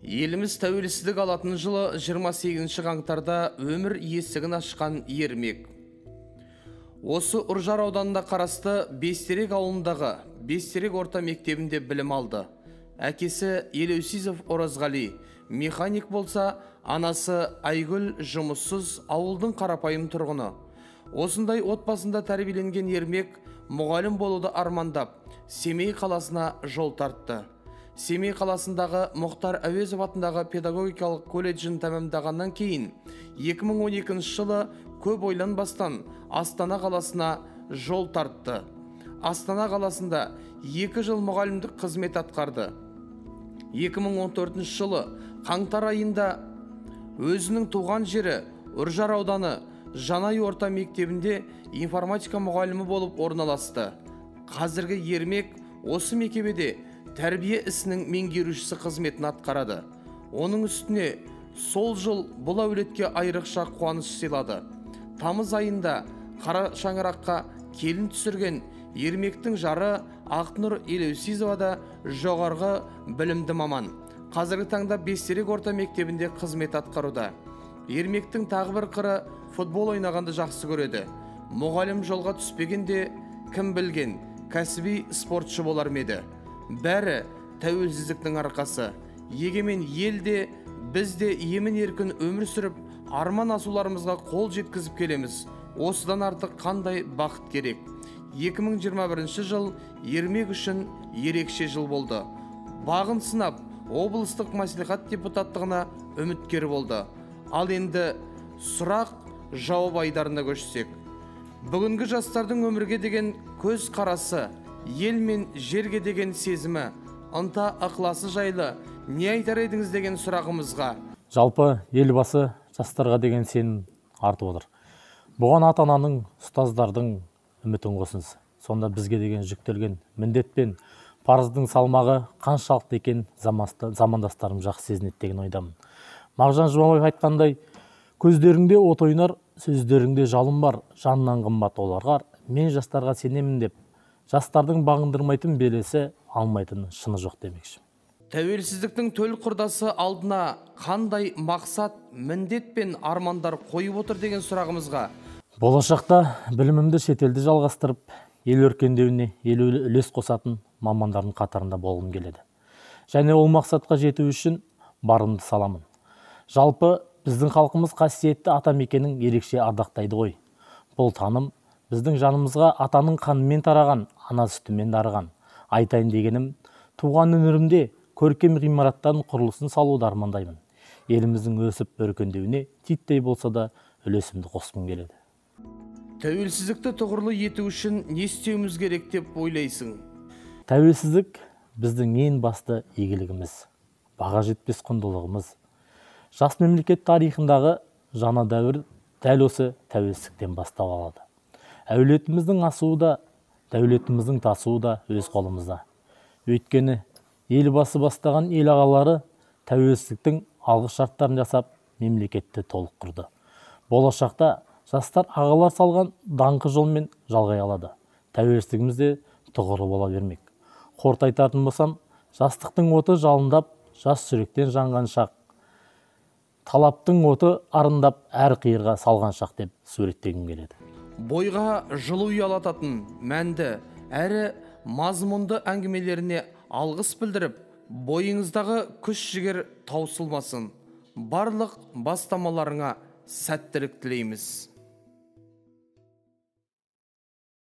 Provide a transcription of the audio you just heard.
Еліміз тәуелсіздік алатын жылы 28 қаңтарда өмір есігін ашқан ермек. Осы Үржар ауданында қарасты Бестерек ауылындағы Бестерек орта мектебінде білім алды. Әкесі Елеусизов Оразғали механик болса, анасы Айгүл жұмыссыз ауылдың қарапайым тұрғыны. Осындай отбасында тәрбиеленген ермек мұғалім болуды армандап, Семей қаласына жол тартты. Семей қаласындағы Мұхтар Әуезов атындағы педагогикалық колледжін тәмамдағаннан кейін 2012 жылы көп ойланбастан Астана қаласына жол тартты. Астана қаласында 2 жыл мұғалімдік қызмет атқарды. 2014 жылы қаңтар айында өзінің туған жері Үржар ауданы Жанай орта мектебінде информатика мұғалімі болып орналасты. Қазіргі ермек осы мекемеде тәрбие ісінің меңгерушісі қызметін атқарады. Оның үстіне сол жыл бұл әулетке айрықша қуаныш сыйлады. Тамыз айында қара шаңыраққа келін түсірген ермектің жары Ақнұр Елеусизова да жоғарғы білімді маман. Қазіргі таңда Бестерек орта мектебінде қызмет атқаруда. Ермектің тағы бір қыры футбол ойнағанды жақсы көреді. Мұғалім жолға түспегенде кім білген, кәсіби спортшы болар еді. Бәрі тәуелсіздіктің арқасы. Егемен елде бізде емін еркін өмір сүріп, арман асуларымызға қол жеткізіп келеміз. Осыдан артық қандай бақыт керек. 2021 жыл ермек үшін ерекше жыл болды. Бағын сынап, облыстық мәслихат депутаттығына үміткер болды. Ал енді сұрақ жауап айдарына көшсек. Бүгінгі жастардың өмірге деген көз қарасы, ел мен жерге деген сезімі, ынта ықыласы жайлы не айтар едіңіз деген сұрағымызға. Жалпы елбасы жастарға деген сенім артып отыр. Бұған ата-ананың, ұстаздардың үмітін қосыңыз. Сонда бізге деген жүктелген міндет пен парыздың салмағы қаншалықты екен замандастарым жақсы сезінеді деген ойдамын. Мағжан Жұмабаев айтқандай, көздеріңде от ойнар, сөздеріңде жалын бар, жаннан қымбат оларға. Мен жастарға сенемін деп, жастардың бағындырмайтын белесі алмайтын шыны жоқ демекші. Тәуелсіздіктің төл құрдасы алдына қандай мақсат, міндет пен армандар қойып отыр деген сұрағымызға. Болашақта білімімді шетелде жалғастырып, ел өркендеуіне елеулі үлес қосатын мамандардың қатарында болғым келеді. Және ол мақсатқа жету үшін барымды саламын. Жалпы біздің халқымыз қасиетті ата мекенін ерекше ардақтайды ғой. Бұл таным біздің жанымызға атаның қанымен тараған, ана сүтімен дарыған. Айтайын дегенім, туған өңірімде көркем ғимараттардың құрылысын салуды армандаймын. Еліміздің өсіп өркендеуіне титтей болса да үлесімді қосқым келеді. Тәуелсіздікті тұғырлы ету үшін не істеуіміз керек деп ойлайсың? Тәуелсіздік біздің ең басты игілігіміз, баға жетпес құндылығымыз. Жас мемлекет тарихындағы жаңа дәуір дәл осы тәуелсіздіктен бастау алады. Әулетіміздің асуы да, дәулетіміздің тасуы да өз қолымызда. Өйткені елбасы бастаған ел ағалары тәуелсіздіктің алғы шарттарын жасап, мемлекетті толық құрды. Болашақта жастар ағалар салған даңқы жолмен жалғай алады. Тәуелсіздігімізде тұғыры бола бермек. Қорыта айтатын болсам, жастықтың оты жалындап, жас жүректен жанған шақ. Талаптың оты арындап, әр қиырға салған шақ деп суреттегім келеді. Бойға жылу ұялататын мәнді әрі мазмұнды әңгімелеріне алғыс білдіріп, бойыңыздағы күш жігер таусылмасын. Барлық бастамаларыңа сәттілік тілейміз.